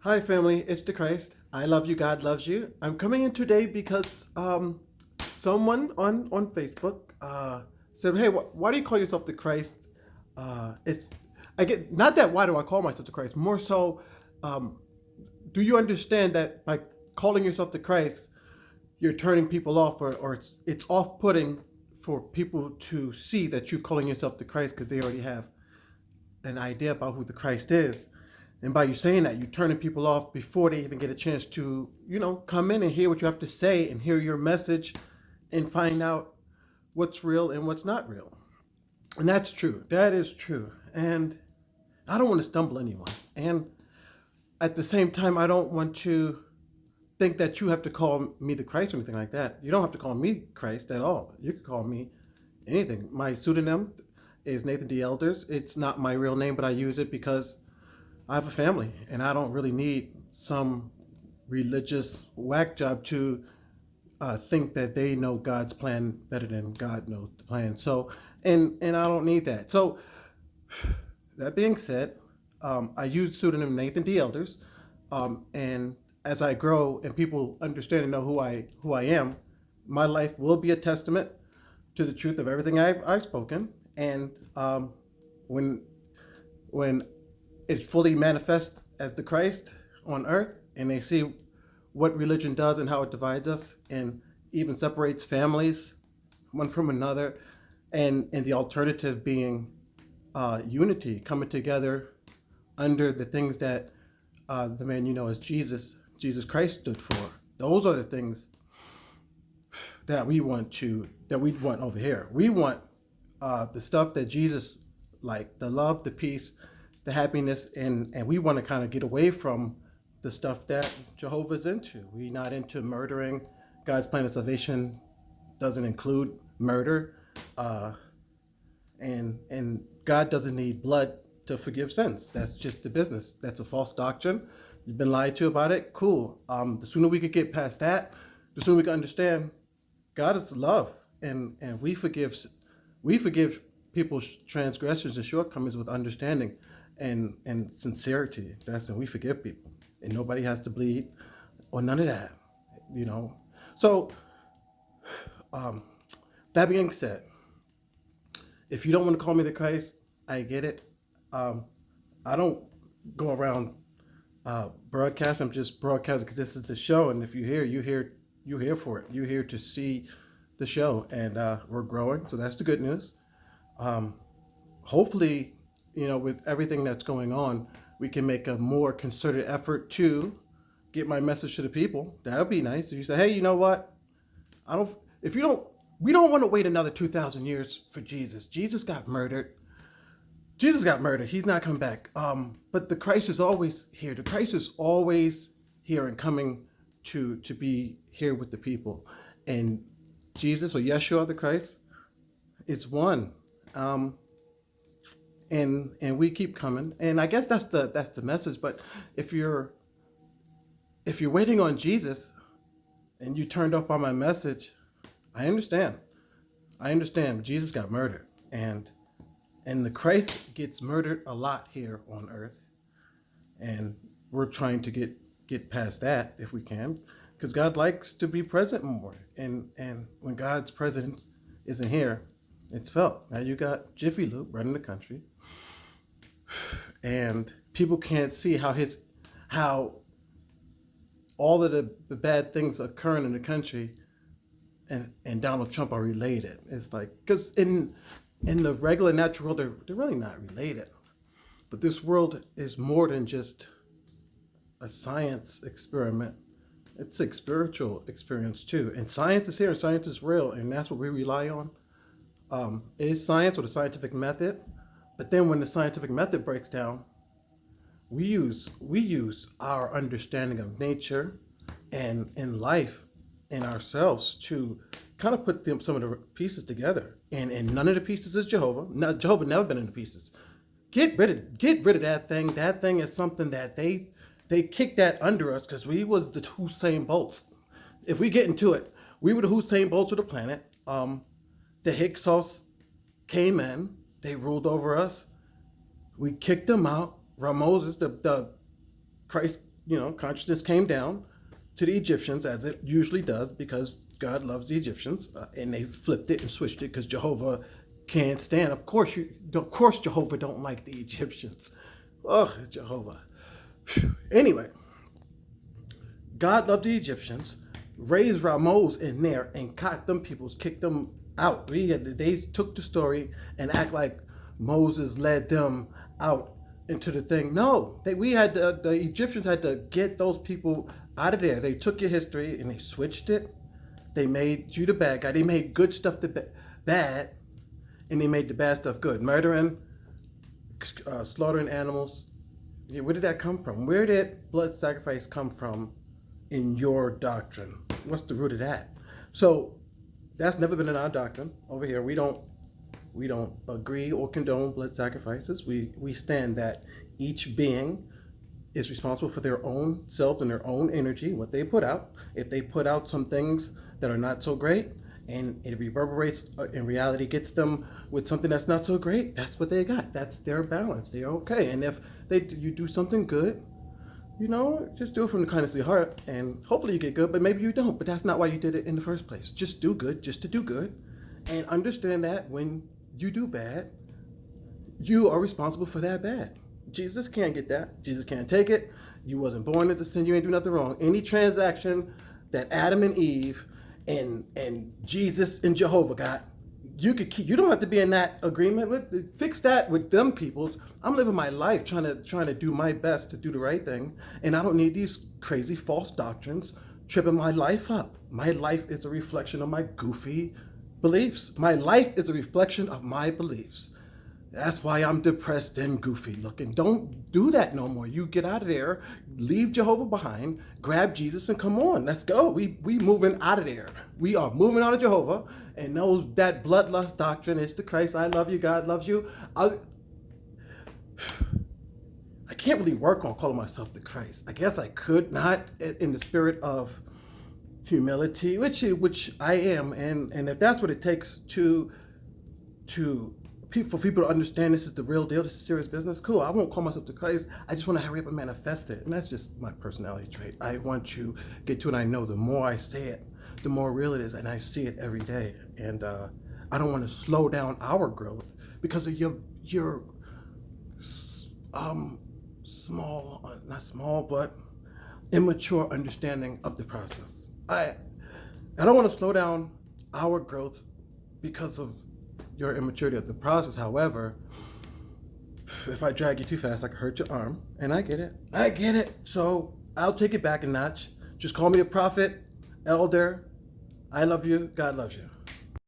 Hi, family. It's the Christ. I love you. God loves you. I'm coming in today because someone on Facebook said, "Hey, why do you call yourself the Christ?" It's I get not that why do I call myself the Christ? More so, um, do you understand that by calling yourself the Christ, you're turning people off, or it's off-putting for people to see that you're calling yourself the Christ because they already have an idea about who the Christ is. And by you saying that, you're turning people off before they even get a chance to, come in and hear what you have to say and hear your message and find out what's real and what's not real. And that's true. That is true. And I don't want to stumble anyone. And at the same time, I don't want to think that you have to call me the Christ or anything like that. You don't have to call me Christ at all. You can call me anything. My pseudonym is Nathan D. Elders. It's not my real name, but I use it because I have a family and I don't really need some religious whack job to think that they know God's plan better than God knows the plan. So, and I don't need that. So, that being said, I use the pseudonym Nathan D. Elders, and as I grow and people understand and know who I am, my life will be a testament to the truth of everything I've spoken. And when when it's fully manifest as the Christ on earth, and they see what religion does and how it divides us, and even separates families one from another, and the alternative being unity, coming together under the things that the man as Jesus Christ stood for. Those are the things that we want over here. We want the stuff that Jesus, like the love, the peace, the happiness, and we want to kind of get away from the stuff that Jehovah's into. We're not into murdering. God's plan of salvation doesn't include murder, and God doesn't need blood to forgive sins. That's just the business. That's a false doctrine. You've been lied to about it. Cool. The sooner we could get past that, the sooner we can understand God is love, and we forgive people's transgressions and shortcomings with understanding and sincerity. That's when we forgive people, and nobody has to bleed or none of that. You know. So that being said, if you don't want to call me the Christ, I get it. I don't go around broadcasting. I'm just broadcasting because this is the show, and if you're here for it. You're here to see the show, and we're growing, so that's the good news. Hopefully, with everything that's going on, we can make a more concerted effort to get my message to the people. That would be nice. If you say, hey, you know what? I don't. If you don't, we don't want to wait another 2,000 years for Jesus. Jesus got murdered. He's not coming back. But the Christ is always here. The Christ is always here and coming to be here with the people. And Jesus, or Yeshua the Christ, is one. And we keep coming. And I guess that's the message. But if you're waiting on Jesus and you turned off by my message, I understand. Jesus got murdered, and the Christ gets murdered a lot here on earth, and we're trying to get past that if we can, because God likes to be present more, and when God's presence isn't here, it's felt. Now you got Jiffy Lube running the country, and people can't see how all of the bad things occurring in the country and Donald Trump are related. It's like, because in the regular natural world, they're really not related. But this world is more than just a science experiment. It's a spiritual experience too. And science is here, and science is real, and that's what we rely on. It is science or the scientific method. But then when the scientific method breaks down, we use our understanding of nature and in life and ourselves to kind of put some of the pieces together. And none of the pieces is Jehovah. No, Jehovah never been in the pieces. Get rid of that thing. That thing is something that they kicked that under us because we was the Hussein Bolts. If we get into it, we were the Hussein Bolts of the planet. The Hyksos came in. They ruled over us. We kicked them out. Moses, the Christ consciousness came down to the Egyptians, as it usually does, because God loves the Egyptians, and they flipped it and switched it because Jehovah can't stand. Of course, Jehovah don't like the Egyptians. Oh, Jehovah. Anyway, God loved the Egyptians, raised Ramos in there, and caught them peoples, kicked them out. They took the story and act like Moses led them out into the thing. No, the Egyptians had to get those people out of there. They took your history and they switched it. They made you the bad guy. They made good stuff bad, and they made the bad stuff good. Murdering, slaughtering animals. Yeah, where did that come from? Where did blood sacrifice come from in your doctrine? What's the root of that? So that's never been in our doctrine. Over here, we don't agree or condone blood sacrifices. We stand that each being is responsible for their own selves and their own energy, what they put out. If they put out some things that are not so great, and it reverberates in reality, gets them with something that's not so great, that's what they got. That's their balance. They're okay. And if you do something good, just do it from the kindness of your heart, and hopefully you get good, but maybe you don't. But that's not why you did it in the first place. Just do good, just to do good, and understand that when you do bad, you are responsible for that bad. Jesus can't get that. Jesus can't take it. You wasn't born into sin. You ain't do nothing wrong. Any transaction that Adam and Eve and Jesus and Jehovah got, you could keep. You don't have to be in that agreement with. Fix that with them peoples. I'm living my life trying to do my best to do the right thing, and I don't need these crazy false doctrines tripping my life up. My life is a reflection of my goofy beliefs. My life is a reflection of my beliefs. That's why I'm depressed and goofy looking. Don't do that no more. You get out of there, leave Jehovah behind, grab Jesus, and come on. Let's go. We moving out of there. We are moving out of Jehovah, and that bloodlust doctrine is the Christ. I love you. God loves you. I can't really work on calling myself the Christ. I guess I could not, in the spirit of humility, which I am, and if that's what it takes for people to understand this is the real deal, this is serious business, cool. I won't call myself the Christ. I just want to hurry up and manifest it. And that's just my personality trait. I want to get to it. I know the more I say it, the more real it is. And I see it every day. And I don't want to slow down our growth because of your not small, but immature understanding of the process. I don't want to slow down our growth because of your immaturity of the process. However, if I drag you too fast, I could hurt your arm. And I get it. So I'll take it back a notch. Just call me a prophet, elder. I love you. God loves you.